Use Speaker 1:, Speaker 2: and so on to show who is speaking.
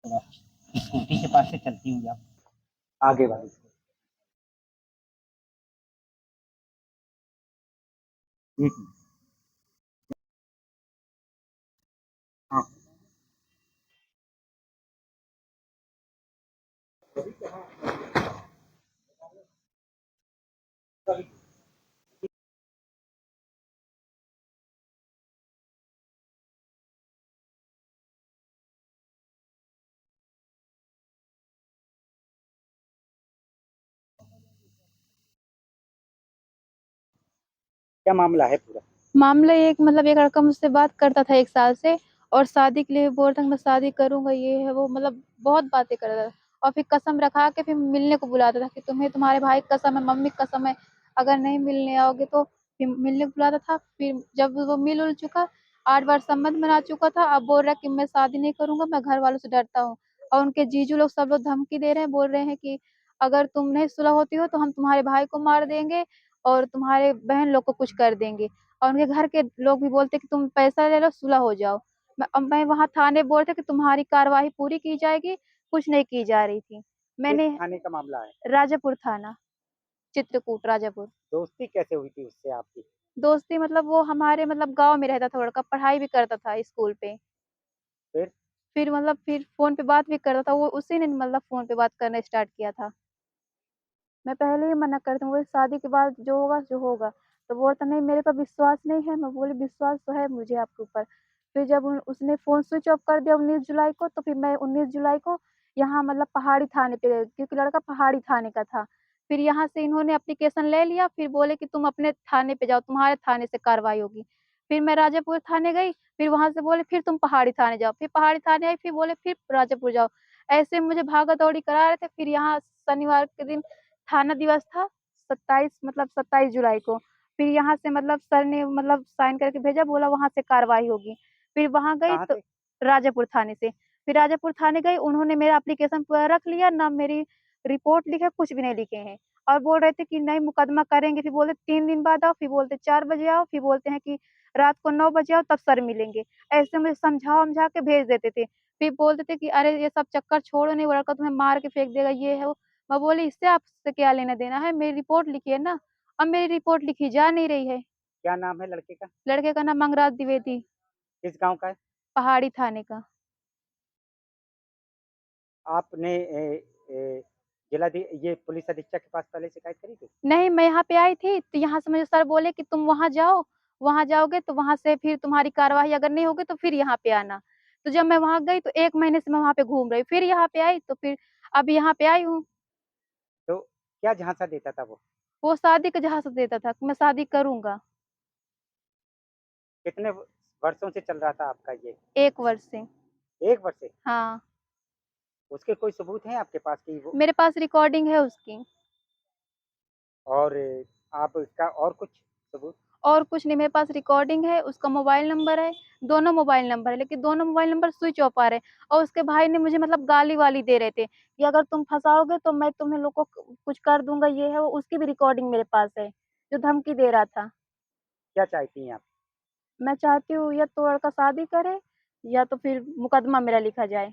Speaker 1: थोड़ा स्कूटी के पास से चलती हुई आप आगे वाली से। हम्म, हाँ। क्या मामला है पूरा?
Speaker 2: मामला एक मतलब एक लड़का मुझसे बात करता था 1 साल से, और शादी के लिए बोल रहा था कि मैं शादी करूंगा, ये है वो, मतलब बहुत बातें कर रहा था। और फिर कसम रखा के फिर मिलने को बुलाता था कि तुम्हें तुम्हारे भाई की कसम है, मम्मी की कसम है, अगर नहीं मिलने आओगे तो। फिर मिलने को बुलाता था। फिर जब वो मिल उल चुका, 8 बार सम्मत बना चुका था, अब बोल रहा है कि मैं शादी नहीं करूंगा, मैं घर वालों से डरता हूँ। और उनके जीजू लोग सब लोग धमकी दे रहे हैं, बोल रहे हैं कि अगर तुम नहीं सुलह होती हो तो हम तुम्हारे भाई को मार देंगे और तुम्हारे बहन लोग को कुछ कर देंगे। और उनके घर के लोग भी बोलते कि तुम पैसा ले लो, सुलह हो जाओ। मैं वहां थाने बोलते कि तुम्हारी कार्यवाही पूरी की जाएगी, कुछ नहीं की जा रही थी।
Speaker 1: किस
Speaker 2: मैंने
Speaker 1: थाने का मामला है?
Speaker 2: राजापुर थाना, चित्रकूट राजापुर।
Speaker 1: दोस्ती कैसे हुई थी उससे आपकी?
Speaker 2: दोस्ती मतलब वो हमारे मतलब गांव में रहता था लड़का, पढ़ाई भी करता था स्कूल पे।
Speaker 1: फिर?
Speaker 2: फिर मतलब फिर फोन पे बात भी करता था, वो उसी ने मतलब फोन पे बात करना स्टार्ट किया था। मैं पहले ही मना करती हूँ, बोली शादी के बाद जो होगा सो होगा। तो बोलता नहीं, मेरे पर विश्वास नहीं है। मैं बोली विश्वास तो है मुझे आपके ऊपर। फिर जब उसने फोन स्विच ऑफ कर दिया 19 जुलाई को, तो फिर मैं 19 जुलाई को यहाँ मतलब पहाड़ी थाने पे गई, क्योंकि लड़का पहाड़ी थाने का था। फिर यहाँ से इन्होंने एप्लीकेशन ले लिया, फिर बोले कि तुम अपने थाने पे जाओ, तुम्हारे थाने से कार्रवाई होगी। फिर मैं राजापुर थाने गई, फिर वहां से बोले फिर तुम पहाड़ी थाने जाओ, फिर पहाड़ी थाने आई, फिर बोले फिर राजापुर जाओ। ऐसे मुझे भागा दौड़ी करा रहे थे। फिर यहाँ शनिवार के दिन थाना दिवस था, 27 जुलाई को। फिर यहाँ से मतलब सर ने मतलब साइन करके भेजा, बोला वहां से कार्रवाई होगी। फिर वहां गई
Speaker 1: कहाँ
Speaker 2: तो
Speaker 1: से?
Speaker 2: राजापुर थाने से। फिर राजापुर थाने गई, उन्होंने मेरा एप्लीकेशन पूरा रख लिया, ना मेरी रिपोर्ट लिखे, कुछ भी नहीं लिखे हैं। और बोल रहे थे कि नहीं मुकदमा करेंगे, फिर बोलते 3 दिन बाद आओ, फिर बोलते 4 बजे आओ, फिर बोलते हैं कि रात को 9 बजे आओ तब सर मिलेंगे। ऐसे मुझे समझा समझा के भेज देते थे। फिर बोलते थे कि अरे ये सब चक्कर छोड़ो, नहीं वो लड़का तुम्हें मार के फेंक देगा, ये है वो। मैं बोली इससे आपसे क्या लेना देना है, मेरी रिपोर्ट लिखिए ना। अब मेरी रिपोर्ट लिखी जा नहीं रही है।
Speaker 1: क्या नाम है लड़के का?
Speaker 2: लड़के का नाम मंगराज द्विवेदी,
Speaker 1: किस गांव का है?
Speaker 2: पहाड़ी थाने का।
Speaker 1: आपने ये पुलिस अधीक्षक के पास पहले शिकायत करी थी?
Speaker 2: नहीं, मैं यहाँ पे आई थी तो यहाँ से मुझे सर बोले कि तुम वहां जाओ, वहां जाओगे तो वहां से फिर तुम्हारी कार्यवाही अगर नहीं होगी तो फिर यहाँ पे आना। तो जब मैं वहां गई तो 1 महीने से मैं वहां पे घूम रही, फिर यहाँ पे आई तो फिर अब यहाँ पे आई हूँ।
Speaker 1: तो क्या झांसा देता था वो?
Speaker 2: वो शादी का जहाज देता था कि मैं शादी करूंगा।
Speaker 1: कितने वर्षों से चल रहा था आपका ये?
Speaker 2: 1 वर्ष से।
Speaker 1: 1 वर्ष से?
Speaker 2: हाँ।
Speaker 1: उसके कोई सबूत हैं आपके पास कि वो?
Speaker 2: मेरे पास रिकॉर्डिंग है उसकी।
Speaker 1: और आप इसका और कुछ सबूत?
Speaker 2: और कुछ नहीं, मेरे पास रिकॉर्डिंग है, उसका मोबाइल नंबर है, दोनों मोबाइल नंबर है, लेकिन दोनों मोबाइल नंबर स्विच ऑफ आ रहे हैं। और उसके भाई ने मुझे मतलब गाली वाली दे रहे थे कि अगर तुम फंसाओगे तो मैं तुम्हें लोग को कुछ कर दूंगा, ये है वो। उसकी भी रिकॉर्डिंग मेरे पास है, जो धमकी दे रहा था।
Speaker 1: क्या चाहती हैं आप?
Speaker 2: मैं चाहती हूँ या तो लड़का शादी करे, या तो फिर मुकदमा मेरा लिखा जाए।